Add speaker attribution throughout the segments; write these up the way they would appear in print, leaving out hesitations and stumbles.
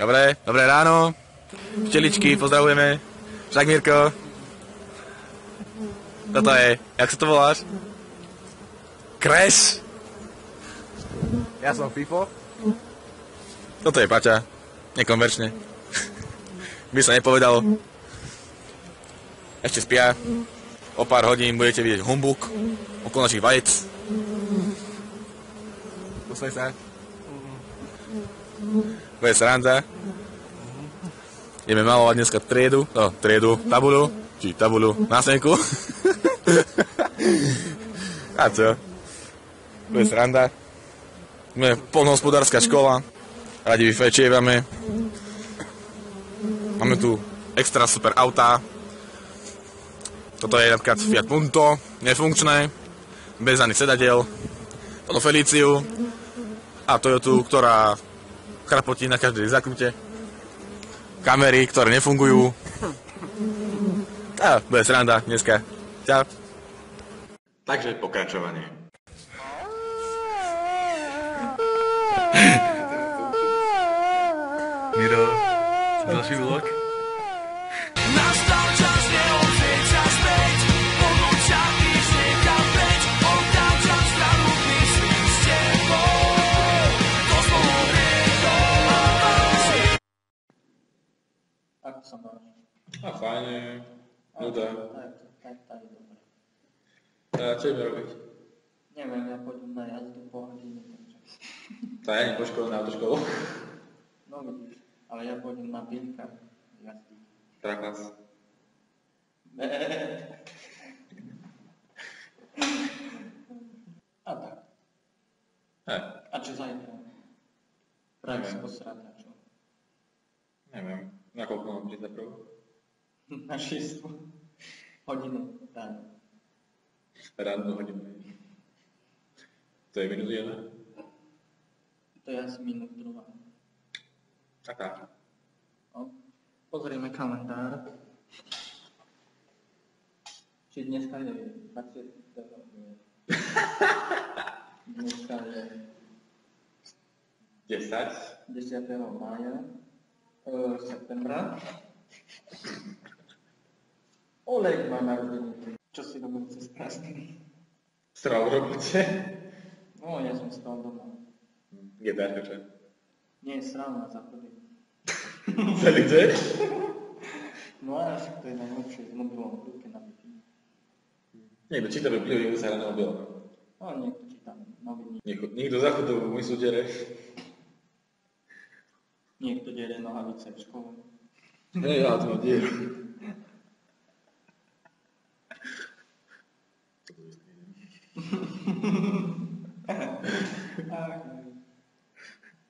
Speaker 1: Dobré ráno. Včeličky, pozdravujeme. Však Mirko. Toto je, jak sa to voláš? Crash. Ja som Fifo. Toto je Paťa. Nekonverčne. By sa nepovedalo. Ešte spia. O pár hodín budete vidieť humbuk okolo našich vajec. Posledaj sa. Bude sranda. Ideme malovať dneska tabuľu, či tabuľu na senku. A čo? Bude sranda. Sme poľnohospodárska škola. Radi vyfečievame. Máme tu extra super autá. Toto je napríklad Fiat Punto, nefunkčné, bez ani sedadiel. Toto Feliciu a Toyotu, ktorá chrapotí na každej zakrute. Kamery, ktoré nefungujú. A bude sranda dneska. Čau. Takže pokračovanie. Miro, ďalší vlog? Nastal čas, neozrieť sa späť, podľúť sa ísť niekam preč, otáčam stranu, myslím s tebou, to zmohrie to si.
Speaker 2: Ako sa máš?
Speaker 1: A fajne, nuda.
Speaker 2: Tak je dobré.
Speaker 1: A čo ideme robiť?
Speaker 2: Neviem, ja pôjdem na jazdu po hodine, takže...
Speaker 1: Tak ja idem po škole na autoškolu.
Speaker 2: No vidíš, ale ja pôjdem na pílka jazdy.
Speaker 1: Traklas.
Speaker 2: A tak.
Speaker 1: Hej.
Speaker 2: A čo zajtra? Prax posrata, čo?
Speaker 1: Neviem. Na koľko mám prísť zaprv?
Speaker 2: Na 6 hodinu ráno.
Speaker 1: Rannú hodinu. To je minus 1?
Speaker 2: To je asi minút 2.
Speaker 1: A tak.
Speaker 2: No. Pozrieme kalendár. Či dneska je 20. Nie. Dneska je 10. mája. Septembra. Oleg má narodeniny. Čo si robil cez prázdniny?
Speaker 1: Sral v robote?
Speaker 2: No, ja som stal doma.
Speaker 1: Gitárka čo?
Speaker 2: Nie, sral na záchode.
Speaker 1: Celý deň?
Speaker 2: No a to je najlepšie s mobilom v ruke na bytí.
Speaker 1: Niekto číta Bibliu, niekto sa hrá na mobil.
Speaker 2: No, niekto číta noviny.
Speaker 1: Niekto zachodil myslu dere.
Speaker 2: Niekto dere nohavice v škole.
Speaker 1: Hej, ja to mám dieru.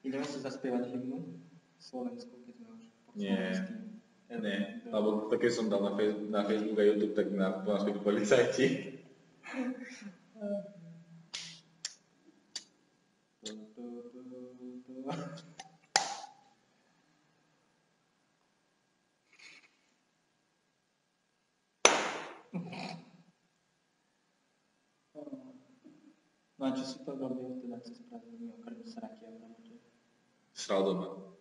Speaker 2: Ideme si zaspievať hymnu Slovensku, keď sme už po
Speaker 1: slovensky. Nie, alebo to keď som dal na Facebook a YouTube, tak na nás chodí policajti.
Speaker 2: No a čo si to robil teda cez prázdniny okrem sratia v robote?
Speaker 1: Sral doma.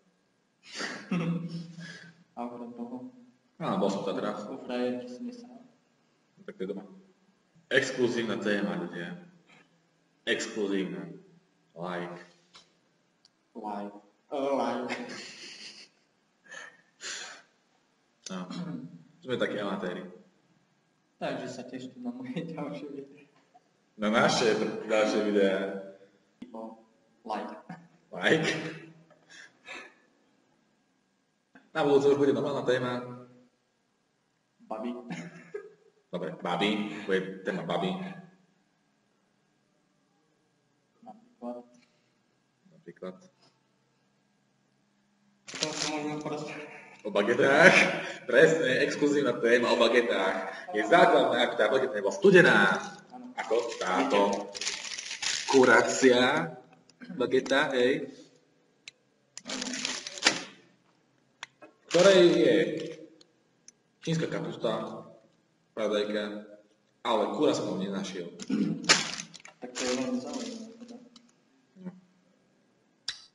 Speaker 2: A okrem toho?
Speaker 1: Bol som v Tatrách.
Speaker 2: U frajerky si nesral?
Speaker 1: Tak to je doma. Exkluzívna téma, ľudia. Exkluzívna. Like. No. Sme takí amatéri.
Speaker 2: Takže sa tešte na moje ďalšie videá.
Speaker 1: Na naše ďalšie videá. Like. Na budúce už bude normálna téma.
Speaker 2: Babi.
Speaker 1: Dobre, babi. Bude téma babi. Napríklad.
Speaker 2: To sa môžeme porozprávať.
Speaker 1: O bagetách. Presne, exkluzívna téma o bagetách. Je základná, ak tá bageta nebola studená. Ako táto kurácia bageta, hej. Ktorej je čínska kapusta, paradajka, ale kúra som tam nenašiel.
Speaker 2: Tak to je veľmi zaujímavé.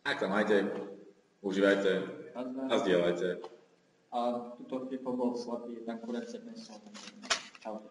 Speaker 1: Ak sa majte, užívajte.
Speaker 3: A zdieľajte.
Speaker 2: A tuto chvíľu bol slabý, na konec sa dnes. Čau.